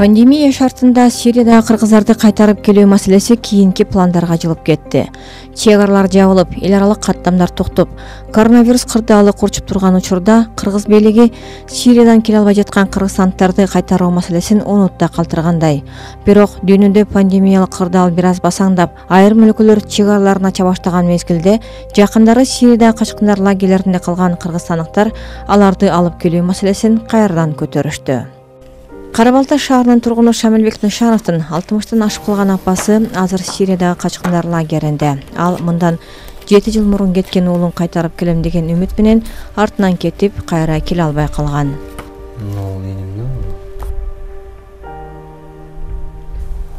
Пандемия шартында Сириядагы кыргыздарды кайтарып келүү маселеси кийинки пландарга жылып кетти. Чек-аралар жабылып, эл аралык каттамдар токтоп, коронавирус кырдаалы курчуп турган учурда кыргыз бийлиги Сириядан келе албай жаткан кыргызстандыктарды кайтаруу маселесин онутта калтыргандай. Бирок дүйнөдө пандемиялык кырдаал бир аз басаңдап, айрым өлкөлөр чек-араларын ача баштаган мезгилде жакындары Сириядагы качкындар лагерлеринде калган кыргызстандыктар аларды алып келүү маселесин кайрадан көтөрүштү. Карабалта шаарынын тургуну Шамилбек Нышановдун 60-тан ашып калган апасы азыр Сириядагы качкындар лагеринде. Ал мындан 7 жыл мурун кеткен уулун кайтарып келем деген үмүт менен артынан кетип, кайра келе албай калган.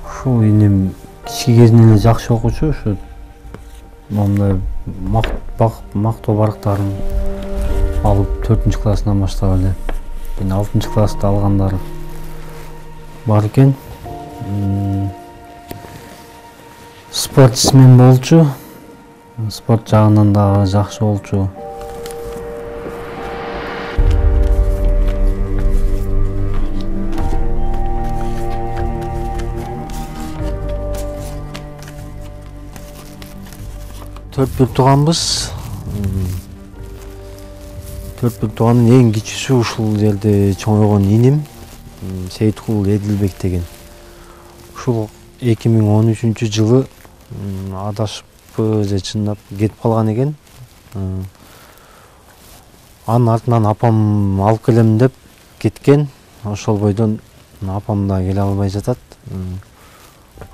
Ушул инем кичи кезинен эле жакшы окуучу, ушу момундай мактоо барактарын алып 4-классынан баштап эле 6-класста алгандар бар экен. Спортсмен болчу. Спорт жагынан да жакшы болчу. Төрт бир тууганбыз. Төрт бир тууганын эң кичүүсү ушул жерде чоңойгон иним Сейиткул Эдилбек деген. Ушул 2013 жылы адашып же чындап кетип калган экен. Анын артынан апам алып келем деп кеткен. Ошол бойдон апам да келе албай жатат.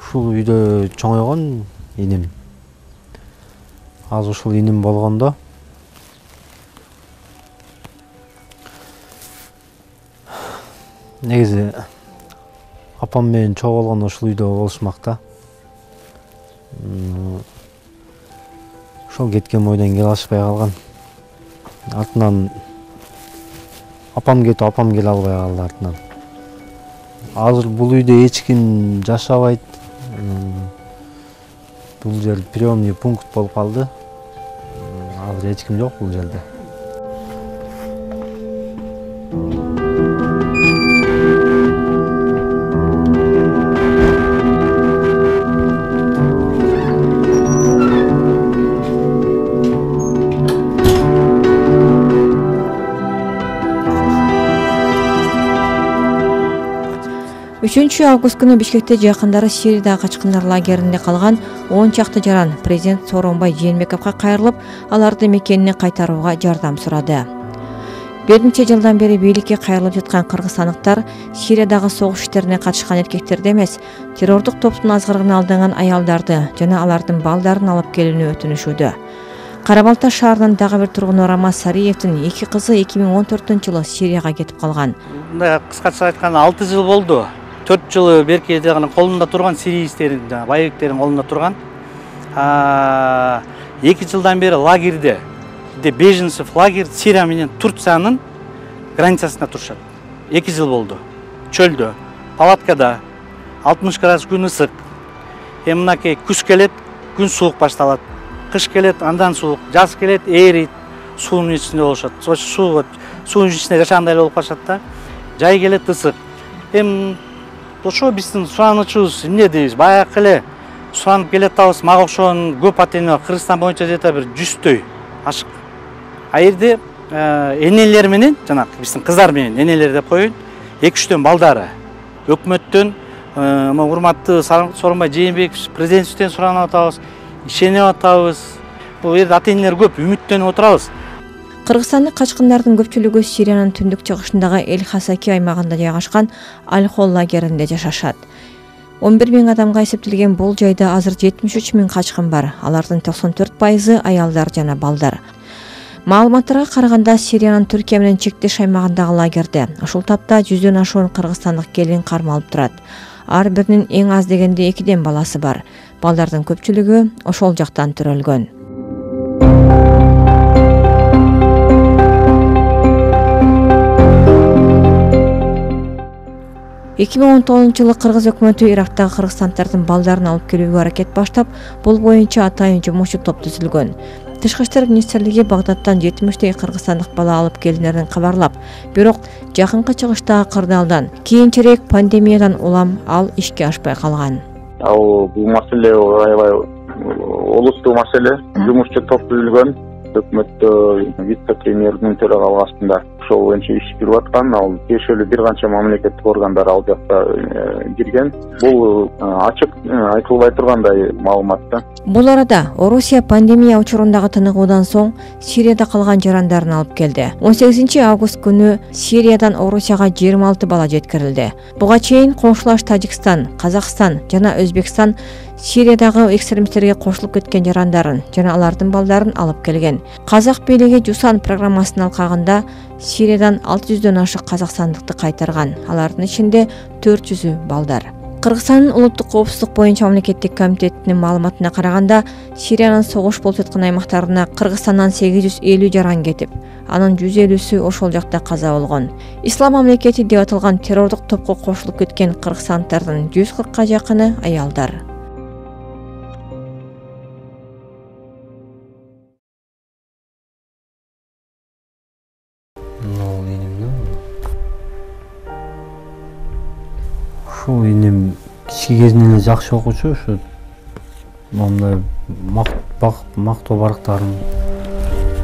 Ушул үйдө чоңойгон иним. Азыр ушул иним болгондо негизи апам менен чогуу болгондо ушул үйдө болушмак да. Ошол кеткен бойдон келе алышпай калган. Артынан апам кетип, апам келе албай калды артынан. Азыр бул үйдө эч ким жашабайт. Бул жер приемный пункт болуп калды. Азыр эч ким жок бул жерде. Август күнү Бишкекте жакындары Сириядагы качкындар лагеринде калган 10 чакты жаран президент Сооронбай Жээнбековго кайрылып, аларды мекенине кайтарууга жардам сурады. Бир нече жылдан бери бийликке кайрылып жаткан кыргызстандыктар Сириядагы согуш иштерине катышкан эркектерди эмес, террордук топтун азгырыгына алданган аялдарды жана алардын балдарын алып келүүнү өтүнүшүүдө. Карабалта шаарынын дагы бир тургуну Рамаз Сариевдин 2 кызы 2014-жылы Сирияга кетип калган. Мындай кыскача айтканда 6 жыл болду. 4 жылы берки дегенин колунда турган сирийсктердин, боевиктердин колунда турган. 2 жылдан бери лагерде, беженцев лагерь Сирия менен Турциянын границасында турушат. 2 жыл болду. Чөлдө, палаткада 60 градус күн ысык. Мынакей күз келет, күн суук башталат. Кыш келет, андан суук, жаз келет, эрийт, суунун ичинде болушат. Суунун ичинде жашагандай болуп калышат да. Жай келет ысык. Ошо биздин суранычыбыз эмне дейбиз? Баягы эле суранып келет атабыз, мага окшогон көп ата-эне Кыргызстан боюнча жета бир 100төй ашык. А жерде энелер менен, жанагы биздин кыздар менен энелер деп коеюн, 2-3төн балдары. Өкмөттөн, урматтуу Сооронбай Жээнбеков президенттиктен суранып атабыз, ишенип атабыз. Бул жерде ата-энелер көп, үмүттөнүп отурабыз. Кыргызстандык качкындардын көпчүлүгү Сириянын түндүк чыгышындагы Эль-Хасаки аймагында жайгашкан Аль-Хол лагеринде жашашат. 11 000 адамга эсептелген бул жайда азыр 73 000 качкын бар. Алардын 94% аялдар жана балдар. Маалыматтарга караганда Сириянын Түркия менен чектеш аймагындагы лагерде ушул тапта 100дөн ашуун кыргызстандык келин кармалып турат. Ар биринин эң аз дегенде 2ден баласы бар. Балдардын көпчүлүгү ошол жактан төрөлгөн. 2019-жылы Кыргыз өкмөтү Ирактагы кыргызстандардын балдарын алып келүүгө аракет баштап, бул боюнча атайын жумушчу топ түзүлгөн. Тышкы иштер министрлиги Багдадтан 70 кыргызстандык бала алып келинерин кабарлап, бирок жакынкы чыгыштагы кырдаалдан кийинчерээк пандемиядан улам ал ишке ашпай калган. Бул маселе аябай олуттуу маселе. Жумушчу топ түзүлгөн. Өкмөттө вице-премьердин төрагалыгы астында ошол боюнча иш жүрүп аткан. Ал тиешелүү бир канча мамлекеттик органдар ал жакта кирген. Бул ачык айтылбай тургандай маалымат да. Бул арада Орусия пандемия учурундагы тыныгуудан соң Сирияда калган жарандарын алып келди. 18 август күнү Сириядан Орусияга 26 бала жеткирилди. Буга чейин коңшулаш Тажикстан, Казакстан жана Өзбекстан Сириядагы экстремисттерге кошулуп кеткен жарандарын жана алардын балдарын алып келген. Казак бийлиги Жусан программасынын алкагында Сириядан 600дөн ашык казакстандыкты кайтарган. Алардын ичинде 400-ü балдар. Кыргызстандын улуттук коопсуздук боюнча мамлекеттик комитетинин маалыматына караганда, Сириянын согуш болуп жаткан аймактарына Кыргызстандан 850 жаран кетип, анын 150-сү ошол жакта каза болгон. Ислам мамлекети деп аталган террордук топко кошулуп кеткен кыргызстандыктардын 140га жакыны аялдар. Ушул иним кичи кезинен эле жакшы окуучу, ушу момундай мактоо барактарын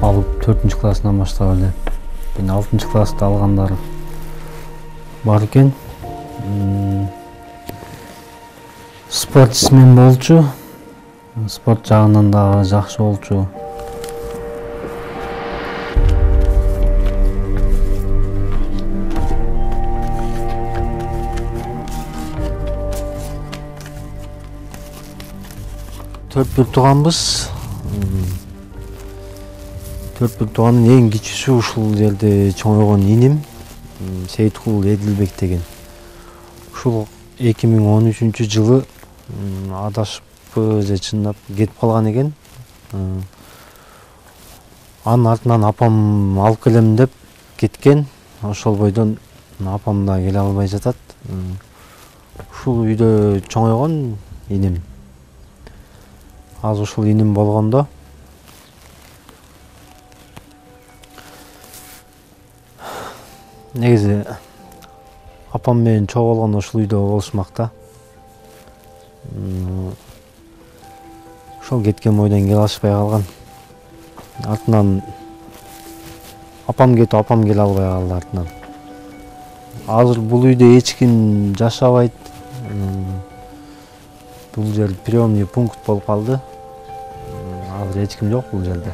алып 4-классынан баштап эле 6-класста алгандар бар экен. Спортсмен болчу, спорт жагынан дагы жакшы болчу. Төрт бир тууганбыз. Төрт бир тууганын эң кичүүсү ушул жерде чоңойгон иним Сейиткул Эдилбек деген. Ушул 2013-жылы адашып же чындап кетип калган экен. Анын артынан апам алып келем деп кеткен. Ошол бойдон апам да келе албай жатат. Ушул үйдө чоңойгон иним. Азыр ушул иним болгондо негизи апам менен чогуу болгондо ушул үйдө болушмак да. Ошол кеткен бойдон келе алышпай калган. Артынан апам кетип, апам келе албай калды артынан. Азыр бул үйдө эч ким жашабайт. Бул жер приемный пункт болуп калды. Азыр эч ким жок бул жерде.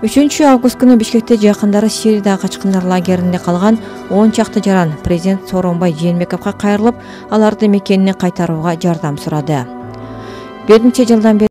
Üçüncü август күнү Бишкекте жакындары Сириядагы качкындар лагеринде калган 10 чакты жаран президент Сооронбай Жээнбековго кайрылып, аларды мекенине кайтарууга жардам сурады. 1 жылдан бери